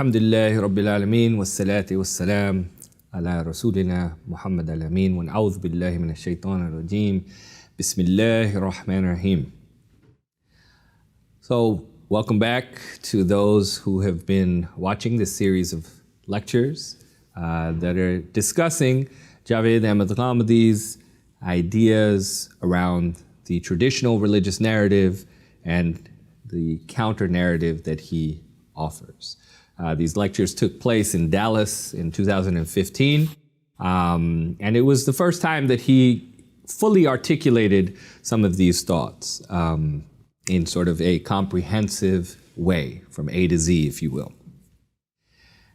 Alhamdulillahi Rabbil Alameen wassalati wassalam ala Rasulina Muhammad al-Amin wa na'udhu billahi minash shaitanir rajim. Bismillahir Rahmanir Rahim. So, welcome back to those who have been watching this series of lectures that are discussing Javed Ahmed Ghamidi's ideas around the traditional religious narrative and the counter-narrative that he offers. These lectures took place in Dallas in 2015, and it was the first time that he fully articulated some of these thoughts in sort of a comprehensive way, from A to Z, if you will.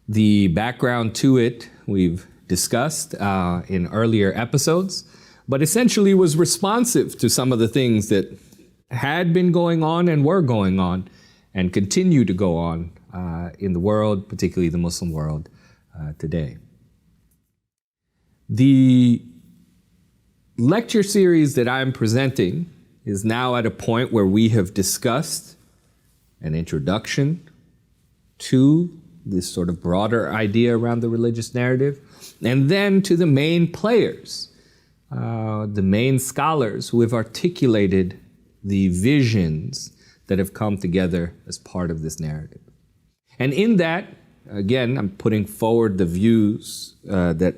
The background to it we've discussed in earlier episodes, but essentially was responsive to some of the things that had been going on and were going on and continue to go on in the world, particularly the Muslim world today. The lecture series that I'm presenting is now at a point where we have discussed an introduction to this sort of broader idea around the religious narrative, and then to the main players, the main scholars who have articulated the visions that have come together as part of this narrative. And in that, again, I'm putting forward the views that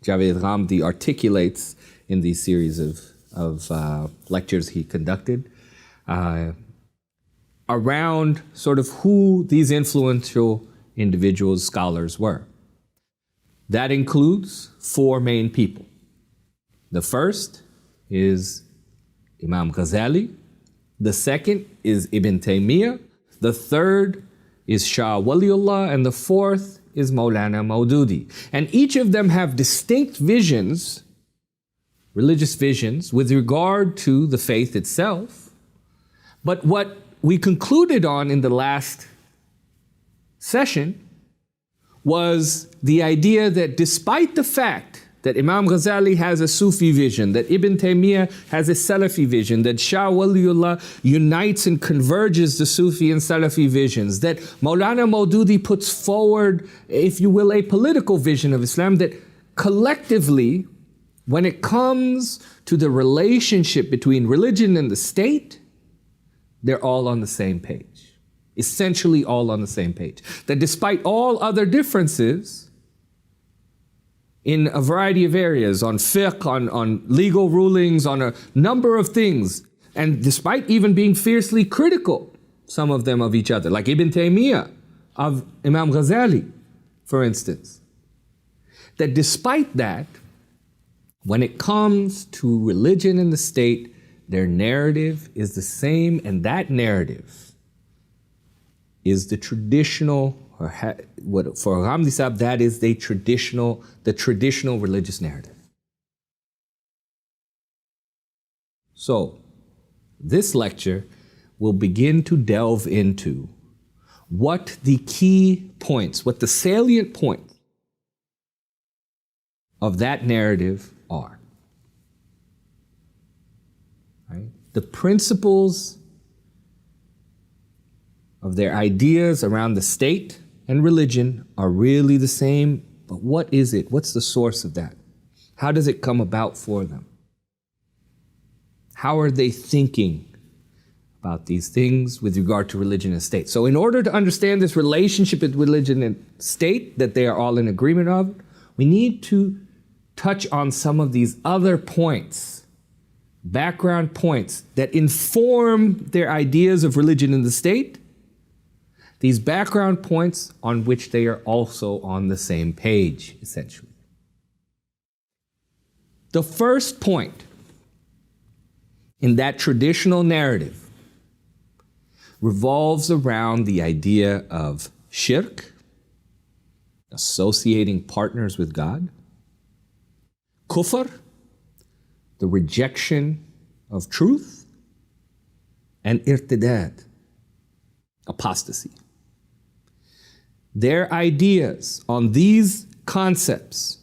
Javed Ghamidi articulates in these series of lectures he conducted around sort of who these influential individuals, scholars were. That includes four main people. The first is Imam Ghazali. The second is Ibn Taymiyyah. The third is Shah Waliullah, and the fourth is Maulana Maududi. And each of them have distinct visions, religious visions, with regard to the faith itself. But what we concluded on in the last session was the idea that despite the fact that Imam Ghazali has a Sufi vision, that Ibn Taymiyyah has a Salafi vision, that Shah Waliullah unites and converges the Sufi and Salafi visions, that Maulana Maududi puts forward, if you will, a political vision of Islam, that collectively, when it comes to the relationship between religion and the state, they're all on the same page. Essentially all on the same page. That despite all other differences, in a variety of areas, on fiqh, on legal rulings, on a number of things, and despite even being fiercely critical, some of them of each other, like Ibn Taymiyyah of Imam Ghazali, for instance, that despite that, when it comes to religion and the state, their narrative is the same, and that narrative is the traditional, or what for Ghamidi Sahib, that is the traditional religious narrative. So, this lecture will begin to delve into what the key points, what the salient points of that narrative are. Right? The principles of their ideas around the state and religion are really the same, but what is it? What's the source of that? How does it come about for them? How are they thinking about these things with regard to religion and state? So in order to understand this relationship with religion and state that they are all in agreement of, we need to touch on some of these other points, background points that inform their ideas of religion and the state, these background points on which they are also on the same page, essentially. The first point in that traditional narrative revolves around the idea of shirk, associating partners with God, kufr, the rejection of truth, and irtidad, apostasy. Their ideas on these concepts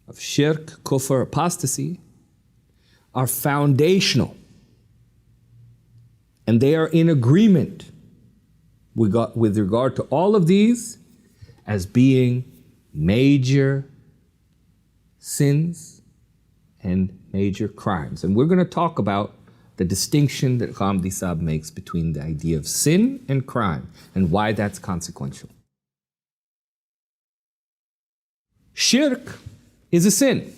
of shirk, kufr, apostasy are foundational, and they are in agreement with regard to all of these as being major sins and major crimes. And we're going to talk about the distinction that Ghamidi Sahib makes between the idea of sin and crime and why that's consequential. Shirk is a sin.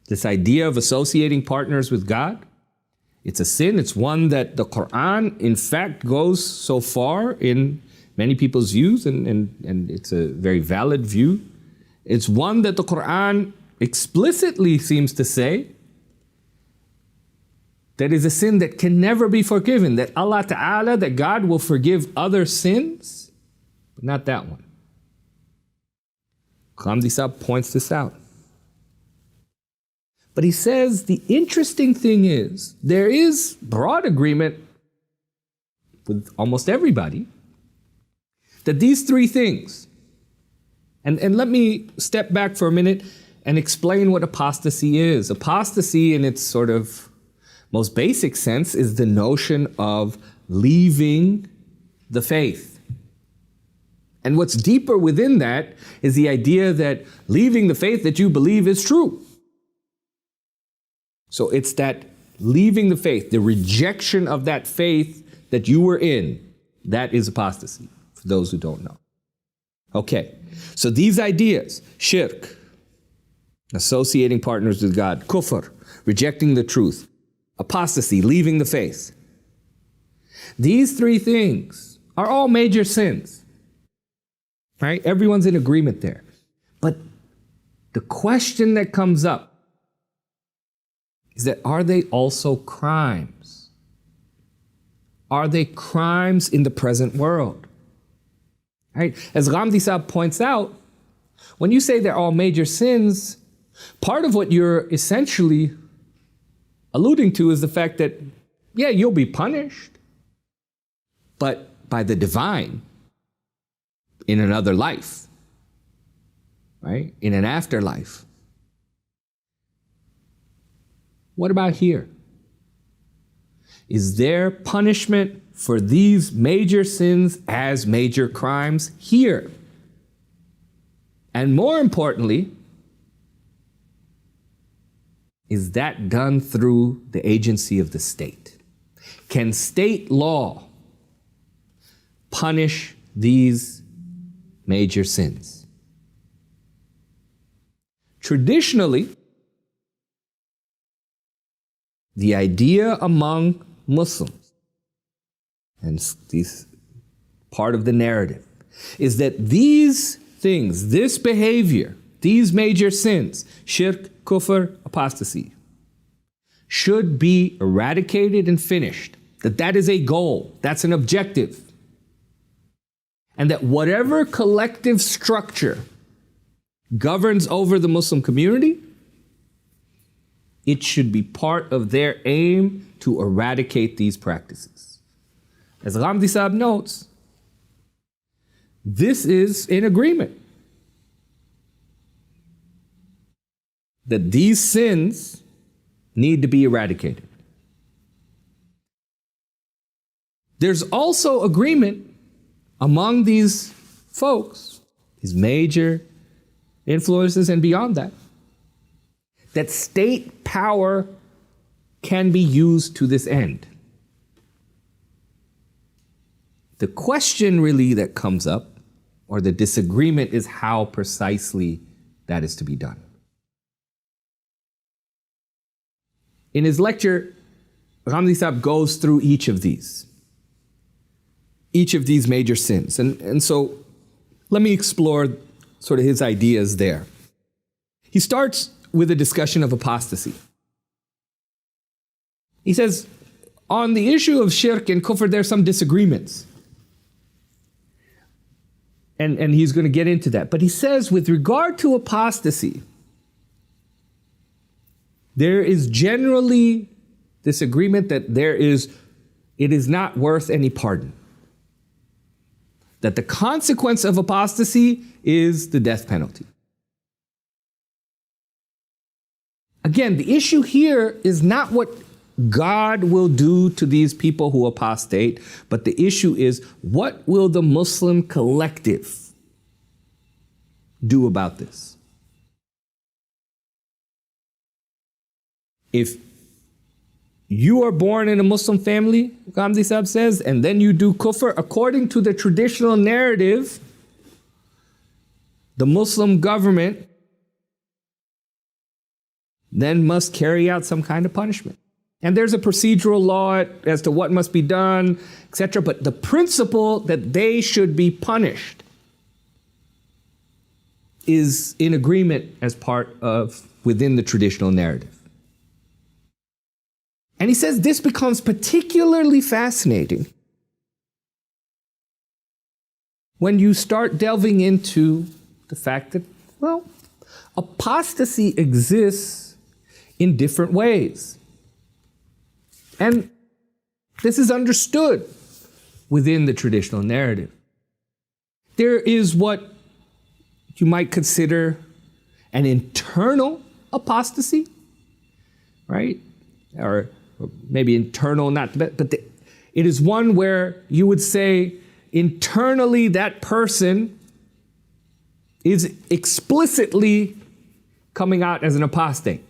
This idea of associating partners with God, it's a sin. It's one that the Quran, in fact, goes so far in many people's views, and it's a very valid view. It's one that the Quran explicitly seems to say that is a sin that can never be forgiven, that Allah Ta'ala, that God will forgive other sins, but not that one. Ghamidi Sahib points this out. But he says the interesting thing is there is broad agreement with almost everybody that these three things, and let me step back for a minute and explain what apostasy is. Apostasy in its sort of most basic sense is the notion of leaving the faith. And what's deeper within that is the idea that leaving the faith that you believe is true. So it's that leaving the faith, the rejection of that faith that you were in, that is apostasy, for those who don't know. Okay, so these ideas, shirk, associating partners with God, kufr, rejecting the truth, apostasy, leaving the faith. These three things are all major sins, right? Everyone's in agreement there. But the question that comes up is that are they also crimes? Are they crimes in the present world? Right? As Ghamidi Sahib points out, when you say they're all major sins, part of what you're essentially alluding to is the fact that, yeah, you'll be punished, but by the divine in another life, right? In an afterlife. What about here? Is there punishment for these major sins as major crimes here? And more importantly, is that done through the agency of the state? Can state law punish these major sins? Traditionally, the idea among Muslims, and this part of the narrative, is that these things, this behavior, these major sins, shirk, kufr, apostasy, should be eradicated and finished. That is a goal, that's an objective. And that whatever collective structure governs over the Muslim community, it should be part of their aim to eradicate these practices. As Ghamidi Sahib notes, this is in agreement. That these sins need to be eradicated. There's also agreement among these folks, these major influences and beyond that, that state power can be used to this end. The question really that comes up, or the disagreement, is how precisely that is to be done. In his lecture, Ghamidi Sahib goes through each of these major sins. And so let me explore sort of his ideas there. He starts with a discussion of apostasy. He says, on the issue of shirk and kufr, there are some disagreements. And he's going to get into that. But he says, with regard to apostasy, there is generally this agreement that it is not worth any pardon. That the consequence of apostasy is the death penalty. Again, the issue here is not what God will do to these people who apostate, but the issue is, what will the Muslim collective do about this? If you are born in a Muslim family, Ghamidi Sahib says, and then you do kufr, according to the traditional narrative, the Muslim government then must carry out some kind of punishment. And there's a procedural law as to what must be done, etc. But the principle that they should be punished is in agreement as part of within the traditional narrative. And he says this becomes particularly fascinating when you start delving into the fact that, well, apostasy exists in different ways. And this is understood within the traditional narrative. There is what you might consider an internal apostasy, right? Or maybe internal, but it is one where you would say internally that person is explicitly coming out as an apostate.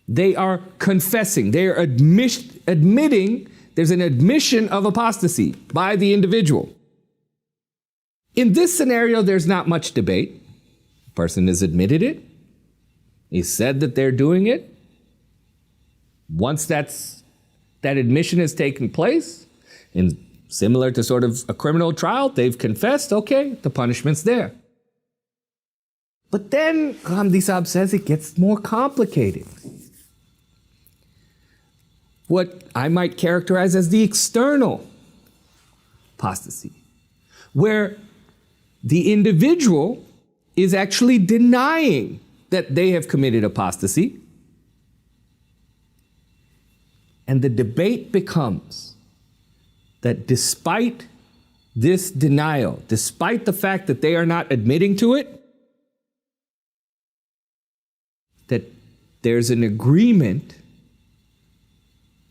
They are confessing, they are admitting, there's an admission of apostasy by the individual. In this scenario, there's not much debate. The person has admitted it. He said that they're doing it. Once that admission has taken place, and similar to sort of a criminal trial, they've confessed, okay, the punishment's there. But then Ghamidi Sahib says it gets more complicated. What I might characterize as the external apostasy, where the individual is actually denying that they have committed apostasy. And the debate becomes that despite this denial, despite the fact that they are not admitting to it, that there's an agreement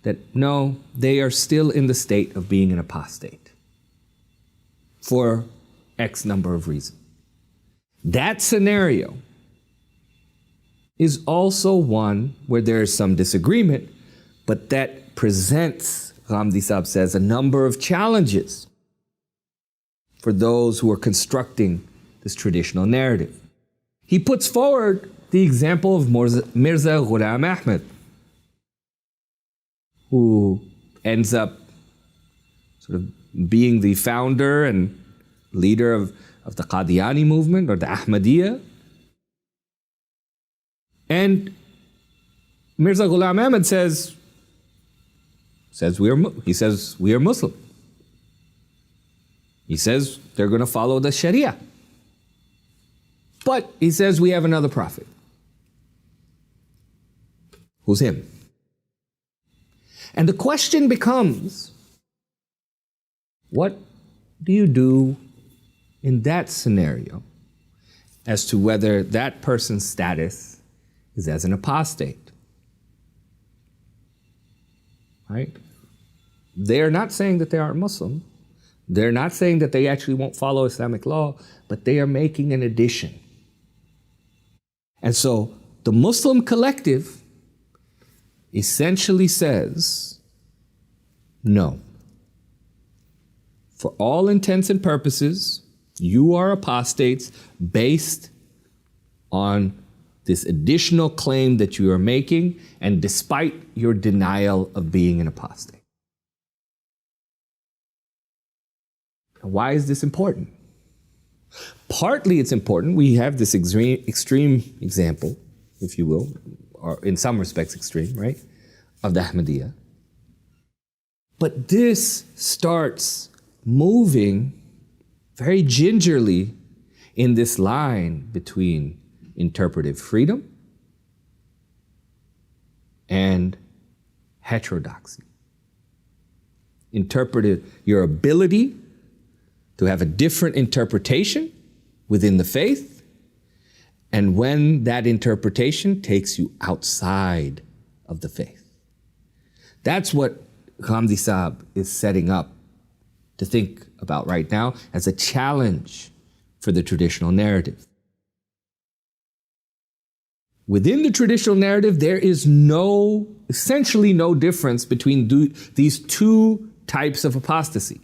that no, they are still in the state of being an apostate for X number of reasons. That scenario is also one where there is some disagreement, but that presents, Ghamidi Sahib says, a number of challenges for those who are constructing this traditional narrative. He puts forward the example of Mirza Ghulam Ahmed, who ends up sort of being the founder and leader of the Qadiani movement or the Ahmadiyya. And Mirza Ghulam Ahmed says we are Muslim. He says they're going to follow the Sharia. But he says we have another prophet. Who's him? And the question becomes, what do you do in that scenario as to whether that person's status is as an apostate? Right? They are not saying that they aren't Muslim. They're not saying that they actually won't follow Islamic law, but they are making an addition. And so the Muslim collective essentially says, no. For all intents and purposes, you are apostates based on this additional claim that you are making, and despite your denial of being an apostate. Why is this important? Partly it's important. We have this extreme example, if you will, or in some respects extreme, right, of the Ahmadiyya. But this starts moving very gingerly in this line between interpretive freedom and heterodoxy. Your ability to have a different interpretation within the faith, and when that interpretation takes you outside of the faith. That's what Ghamidi Sahib is setting up to think about right now as a challenge for the traditional narrative. Within the traditional narrative, there is essentially no difference between these two types of apostasy.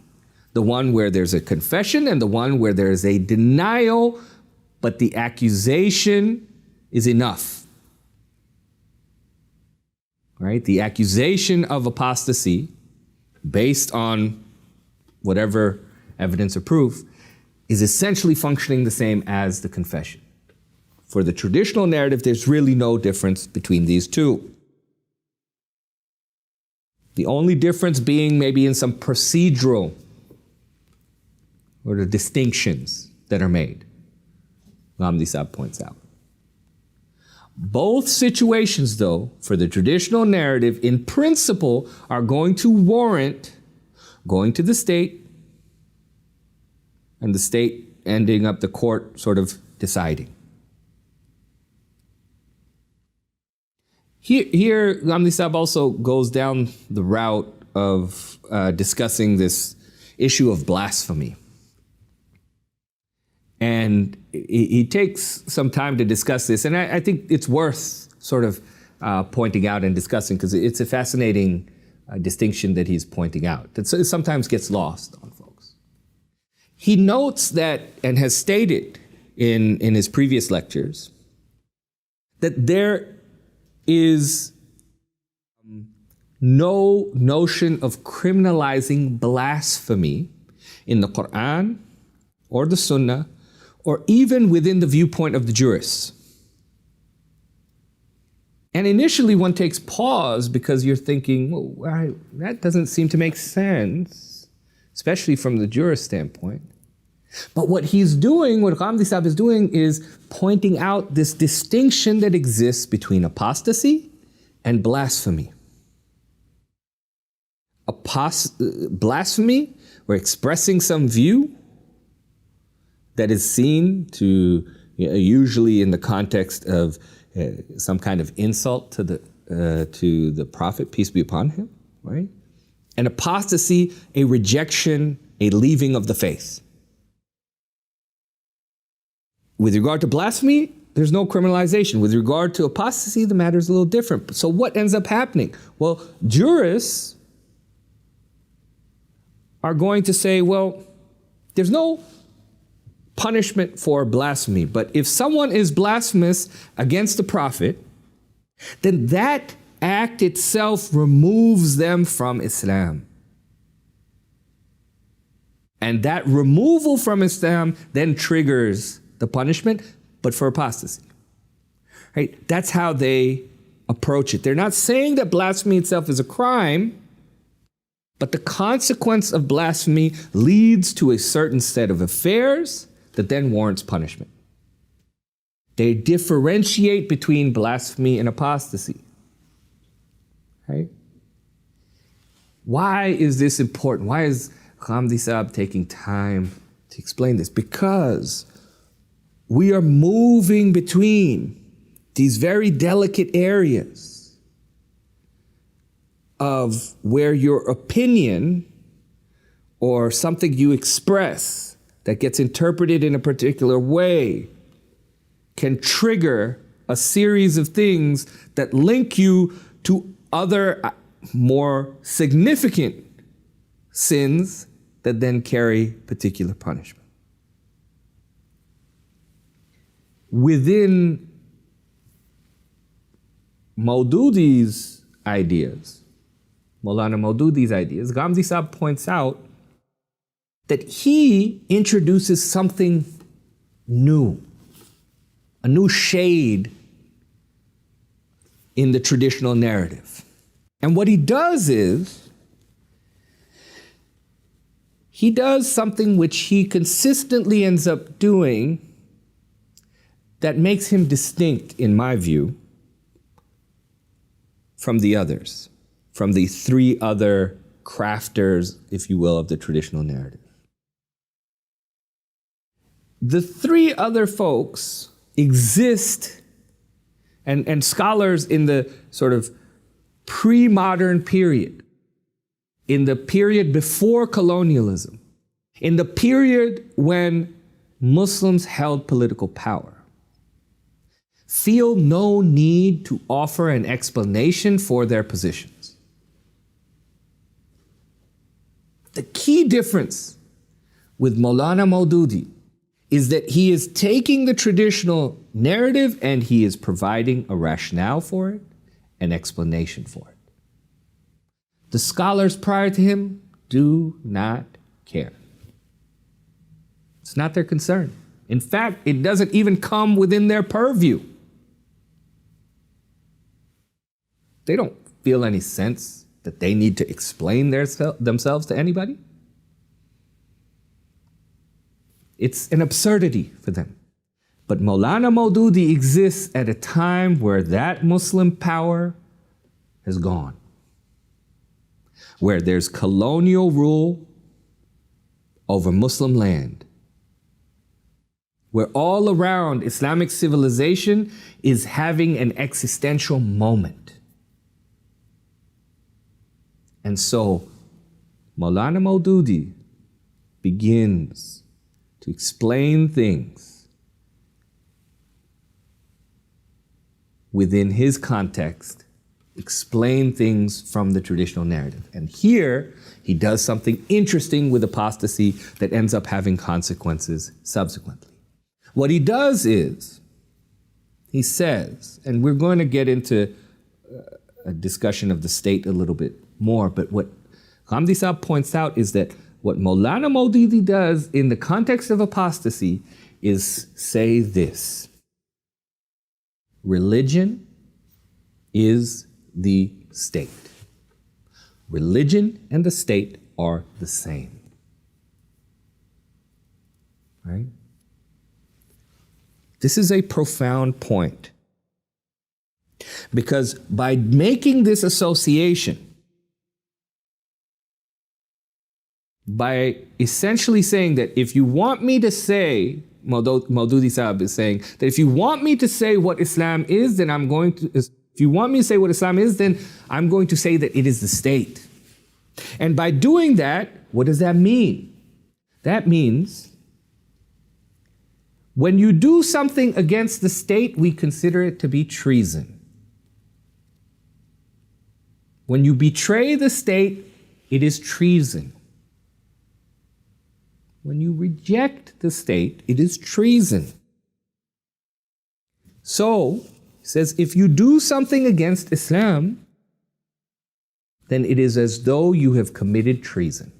The one where there's a confession and the one where there is a denial, but the accusation is enough. Right? The accusation of apostasy, based on whatever evidence or proof, is essentially functioning the same as the confession. For the traditional narrative, there's really no difference between these two. The only difference being maybe in some procedural or the distinctions that are made, Ghamidi Sahib points out. Both situations, though, for the traditional narrative, in principle, are going to warrant going to the state and the state ending up the court sort of deciding. Here, Ghamidi Sahib also goes down the route of discussing this issue of blasphemy. And he takes some time to discuss this, and I think it's worth sort of pointing out and discussing, because it's a fascinating distinction that he's pointing out that sometimes gets lost on folks. He notes that, and has stated in his previous lectures, that there is no notion of criminalizing blasphemy in the Quran or the Sunnah, or even within the viewpoint of the jurists. And initially one takes pause because you're thinking, well, that doesn't seem to make sense, especially from the jurist standpoint. But what he's doing, what Ghamidi Sahib is doing, is pointing out this distinction that exists between apostasy and blasphemy. Blasphemy, or expressing some view that is seen to, usually in the context of some kind of insult to the Prophet, peace be upon him, right? And apostasy, a rejection, a leaving of the faith. With regard to blasphemy, there's no criminalization. With regard to apostasy, the matter is a little different. So what ends up happening? Well, jurists are going to say, well, there's no punishment for blasphemy, but if someone is blasphemous against the Prophet, then that act itself removes them from Islam. And that removal from Islam then triggers the punishment, but for apostasy. Right? That's how they approach it. They're not saying that blasphemy itself is a crime, but the consequence of blasphemy leads to a certain set of affairs that then warrants punishment. They differentiate between blasphemy and apostasy. Right? Why is this important? Why is Ghamidi Sahib taking time to explain this? Because we are moving between these very delicate areas of where your opinion or something you express that gets interpreted in a particular way can trigger a series of things that link you to other more significant sins that then carry particular punishment. Within Maududi's ideas, Maulana Maududi's ideas, Ghamidi Sahib points out that he introduces something new, a new shade in the traditional narrative. And what he does is, he does something which he consistently ends up doing that makes him distinct, in my view, from the others, from the three other crafters, if you will, of the traditional narrative. The three other folks exist, and scholars in the sort of pre-modern period, in the period before colonialism, in the period when Muslims held political power feel no need to offer an explanation for their positions. The key difference with Maulana Maududi is that he is taking the traditional narrative and he is providing a rationale for it, an explanation for it. The scholars prior to him do not care. It's not their concern. In fact, it doesn't even come within their purview. They don't feel any sense that they need to explain themselves to anybody. It's an absurdity for them. But Maulana Maududi exists at a time where that Muslim power has gone, where there's colonial rule over Muslim land, where all around Islamic civilization is having an existential moment. And so Maulana Maududi begins to explain things within his context, explain things from the traditional narrative. And here he does something interesting with apostasy that ends up having consequences subsequently. What he does is, he says, and we're going to get into a discussion of the state a little bit more, but what Ghamidi Sahib points out is that what Maulana Maududi does in the context of apostasy is say this: religion is the state. Religion and the state are the same. Right? This is a profound point, because by making this association, by essentially saying that if you want me to say, Maududi Sahib is saying that if you want me to say what Islam is, then I'm going to, if you want me to say what Islam is, then I'm going to say that it is the state. And by doing that, what does that mean? That means when you do something against the state, we consider it to be treason. When you betray the state, it is treason. When you reject the state, it is treason. So, he says, if you do something against Islam, then it is as though you have committed treason.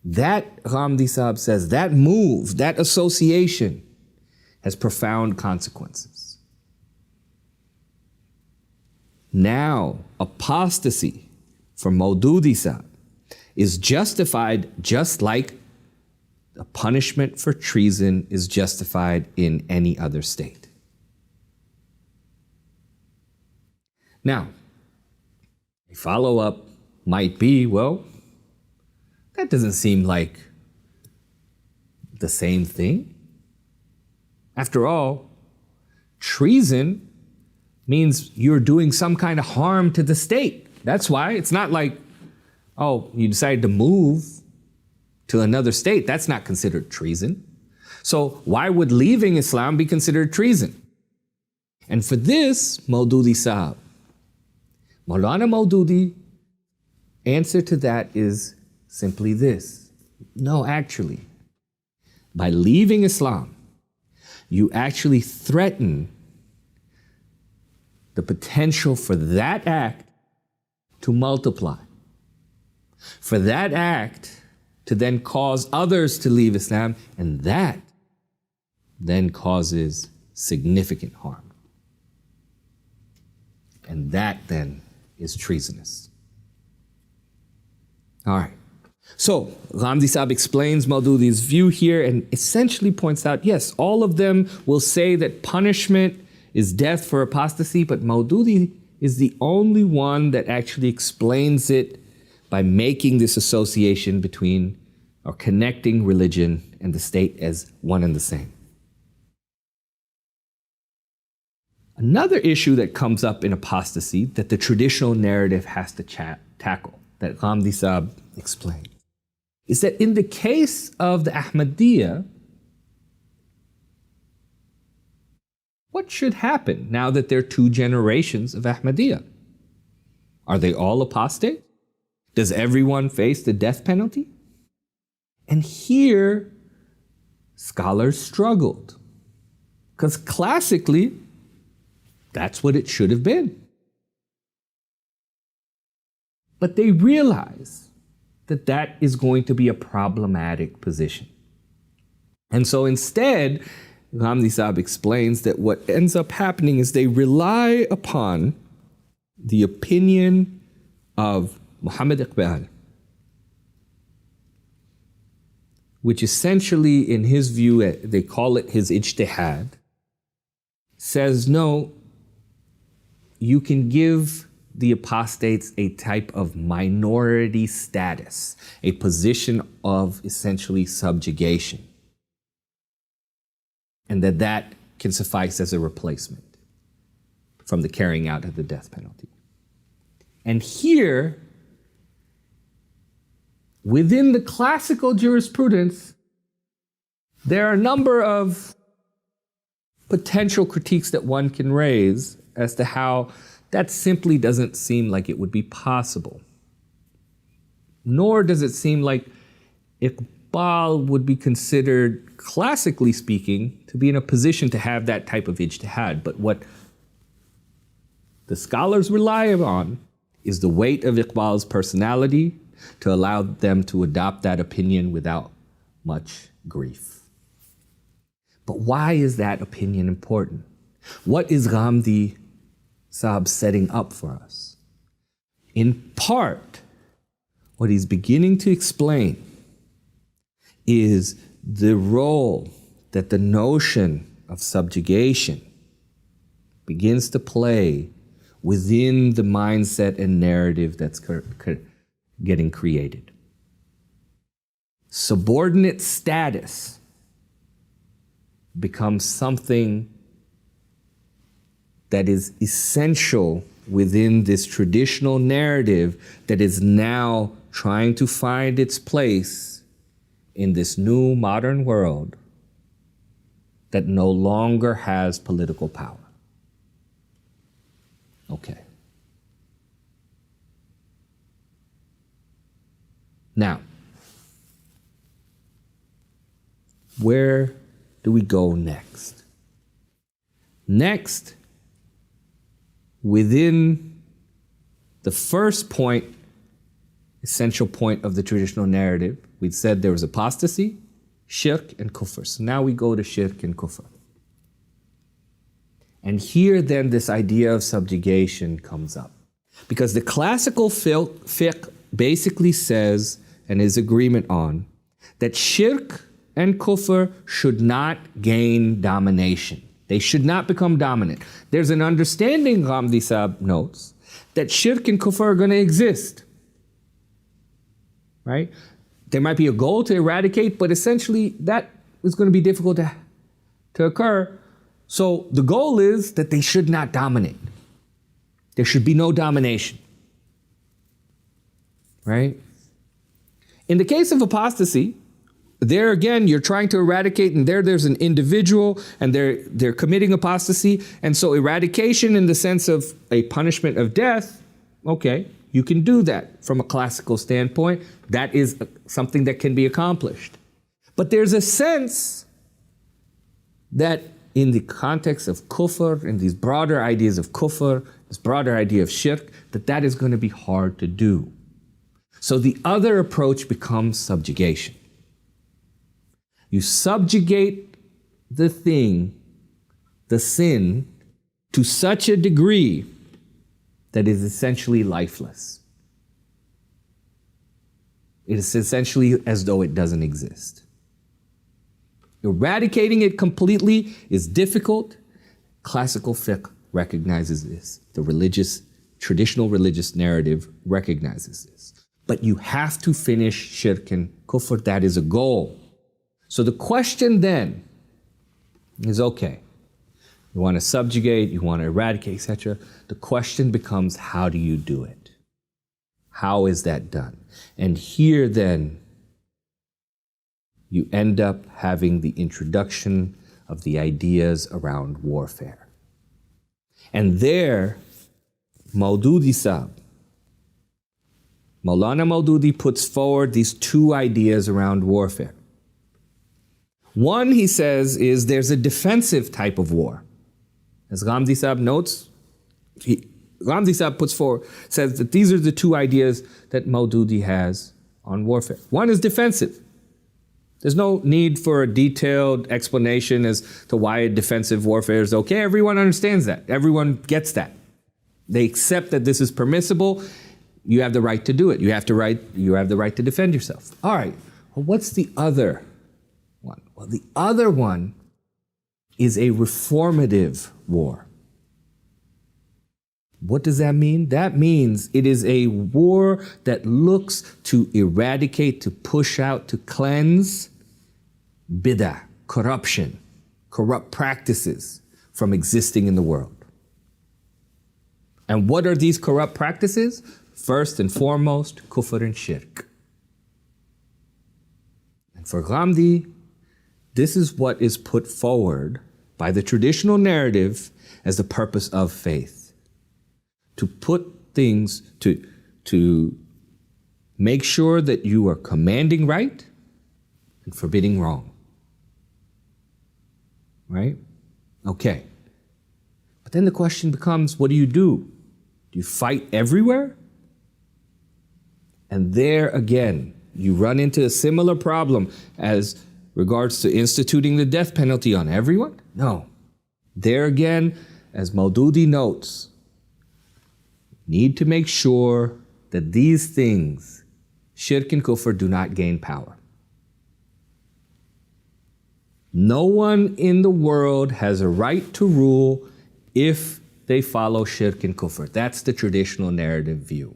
That, Ghamidi Sahib says, that move, that association has profound consequences. Now, apostasy for Maududi Sahib is justified just like a punishment for treason is justified in any other state. Now, a follow-up might be, well, that doesn't seem like the same thing. After all, treason means you're doing some kind of harm to the state. That's why it's not like, oh, you decided to move to another state. That's not considered treason. So why would leaving Islam be considered treason? And for this, Maududi Sahib, Maulana Maududi, answer to that is simply this. No, actually, by leaving Islam, you actually threaten the potential for that act to multiply, for that act to then cause others to leave Islam, and that then causes significant harm. And that then is treasonous. All right. So, Ghamidi Sahib explains Maududi's view here and essentially points out, yes, all of them will say that punishment is death for apostasy, but Maududi is the only one that actually explains it by making this association between or connecting religion and the state as one and the same. Another issue that comes up in apostasy that the traditional narrative has to tackle, that Ghamidi Sahib explained, is that in the case of the Ahmadiyya, what should happen now that there are two generations of Ahmadiyya? Are they all apostate? Does everyone face the death penalty? And here, scholars struggled. Because classically, that's what it should have been. But they realize that that is going to be a problematic position. And so instead, Ghamidi Sahib explains that what ends up happening is they rely upon the opinion of Muhammad Iqbal, which essentially, in his view, they call it his ijtihad, says, no, you can give the apostates a type of minority status, a position of essentially subjugation, and that can suffice as a replacement from the carrying out of the death penalty. And here, within the classical jurisprudence, there are a number of potential critiques that one can raise as to how that simply doesn't seem like it would be possible. Nor does it seem like Iqbal would be considered, classically speaking, to be in a position to have that type of ijtihad. But what the scholars rely on is the weight of Iqbal's personality to allow them to adopt that opinion without much grief. But why is that opinion important? What is Ghamidi Sahib setting up for us? In part, what he's beginning to explain is the role that the notion of subjugation begins to play within the mindset and narrative that's getting created. Subordinate status becomes something that is essential within this traditional narrative that is now trying to find its place in this new modern world that no longer has political power. Okay. Now, where do we go next? Next, within the first point, essential point of the traditional narrative, we'd said there was apostasy, shirk, and kufr. So now we go to shirk and kufr. And here then this idea of subjugation comes up. Because the classical fiqh basically says, and is agreement on, that shirk and kufr should not gain domination. They should not become dominant. There's an understanding, Ghamidi Sahib notes, that shirk and kufr are going to exist. Right? There might be a goal to eradicate, but essentially that is going to be difficult to occur. So the goal is that they should not dominate. There should be no domination. Right? In the case of apostasy, there again, you're trying to eradicate, and there's an individual, and they're committing apostasy, and so eradication in the sense of a punishment of death, okay, you can do that from a classical standpoint. That is something that can be accomplished. But there's a sense that in the context of kufr, and these broader ideas of kufr, this broader idea of shirk, that is going to be hard to do. So the other approach becomes subjugation. You subjugate the thing, the sin, to such a degree that is essentially lifeless. It is essentially as though it doesn't exist. Eradicating it completely is difficult. Classical fiqh recognizes this. The traditional religious narrative recognizes this. But you have to finish shirk and kufr. That is a goal. So the question then is, okay, you want to subjugate, you want to eradicate, etc. The question becomes, how do you do it? How is that done? And here then, you end up having the introduction of the ideas around warfare. And there, Maududi Sahib, Maulana Maududi puts forward these two ideas around warfare. One, he says, is there's a defensive type of war. As Ghamidi Sahib notes, Ghamidi Sahib puts forward, says that these are the two ideas that Maududi has on warfare. One is defensive. There's no need for a detailed explanation as to why defensive warfare is okay. Everyone understands that. Everyone gets that. They accept that this is permissible. You have the right to do it. You have the right to defend yourself. All right. Well, what's the other one? Well, the other one is a reformative war. What does that mean? That means it is a war that looks to eradicate, to push out, to cleanse bid'ah, corruption, corrupt practices from existing in the world. And what are these corrupt practices? First and foremost, kufr and shirk. And for Ghamidi, this is what is put forward by the traditional narrative as the purpose of faith. To put things, to make sure that you are commanding right and forbidding wrong. Right? Okay. But then the question becomes, what do you do? Do you fight everywhere? And there again, you run into a similar problem as regards to instituting the death penalty on everyone? No. There again, as Maududi notes, need to make sure that these things, shirk and kufr, do not gain power. No one in the world has a right to rule if they follow shirk and kufr. That's the traditional narrative view.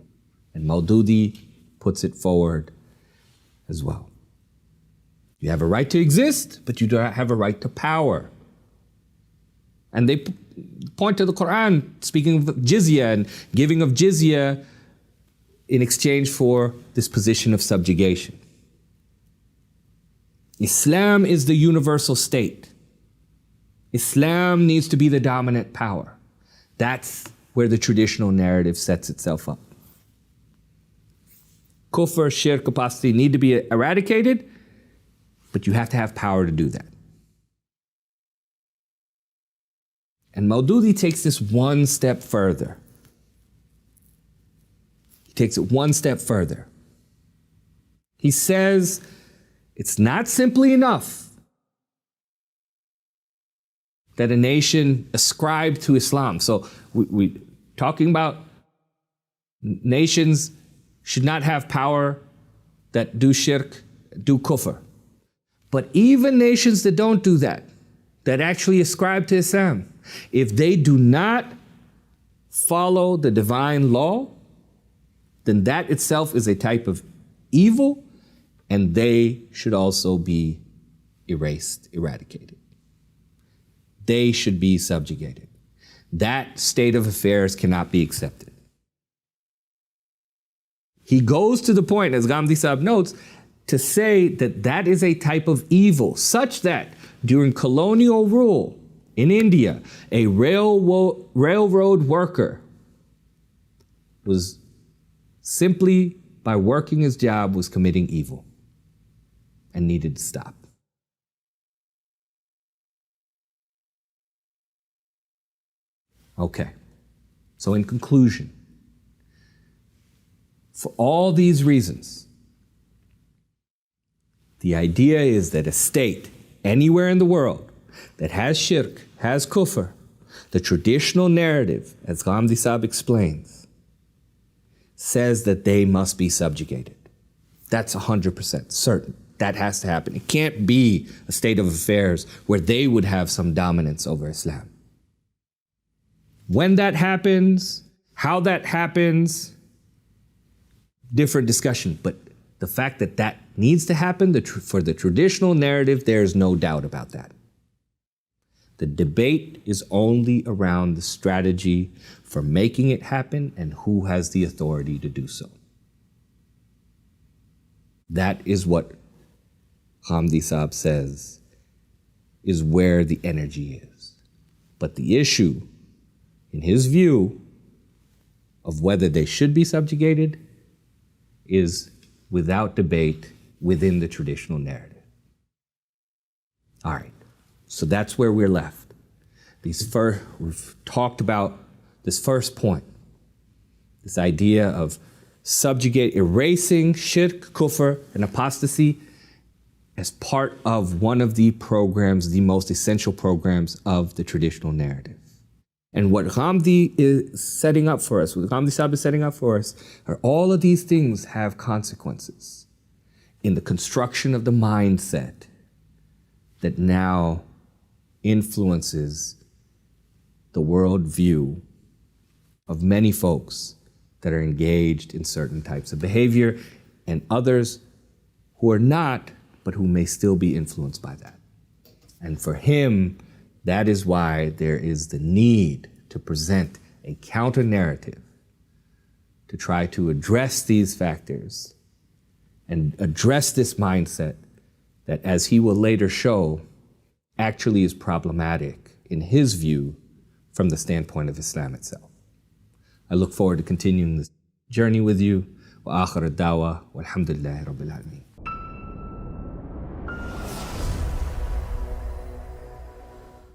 And Maududi puts it forward as well. You have a right to exist, but you don't have a right to power. And they point to the Quran, speaking of jizya and giving of jizya in exchange for this position of subjugation. Islam is the universal state. Islam needs to be the dominant power. That's where the traditional narrative sets itself up. Kufr, shirk, apostasy need to be eradicated, but you have to have power to do that. And Maududi takes this one step further. He takes it one step further. He says it's not simply enough that a nation ascribe to Islam. So we talking about nations should not have power that do shirk, do kufr. But even nations that don't do that, that actually ascribe to Islam, if they do not follow the divine law, then that itself is a type of evil, and they should also be erased, eradicated. They should be subjugated. That state of affairs cannot be accepted. He goes to the point, as Ghamidi Sahib notes, to say that that is a type of evil, such that during colonial rule in India, a railroad worker was simply by working his job was committing evil and needed to stop. Okay, so in conclusion, for all these reasons, the idea is that a state anywhere in the world that has shirk, has kufr, the traditional narrative, as Ghamidi Sahib explains, says that they must be subjugated. That's 100% certain. That has to happen. It can't be a state of affairs where they would have some dominance over Islam. When that happens, how that happens, different discussion. But the fact that that needs to happen for the traditional narrative, there's no doubt about that. The debate is only around the strategy for making it happen and who has the authority to do so. That is what Ghamidi Saab says, is where the energy is. But the issue, in his view, of whether they should be subjugated is without debate within the traditional narrative. All right, so that's where we're left. We've talked about this first point, this idea of erasing shirk, kufr, and apostasy as part of one of the programs, the most essential programs of the traditional narrative. And what Ghamidi is setting up for us, what Ghamidi Saab is setting up for us, are all of these things have consequences in the construction of the mindset that now influences the worldview of many folks that are engaged in certain types of behavior and others who are not, but who may still be influenced by that. And for him, that is why there is the need to present a counter-narrative to try to address these factors and address this mindset that, as he will later show, actually is problematic in his view from the standpoint of Islam itself. I look forward to continuing this journey with you. Wa akhir ad-dawa walhamdulillahi rabbil alameen.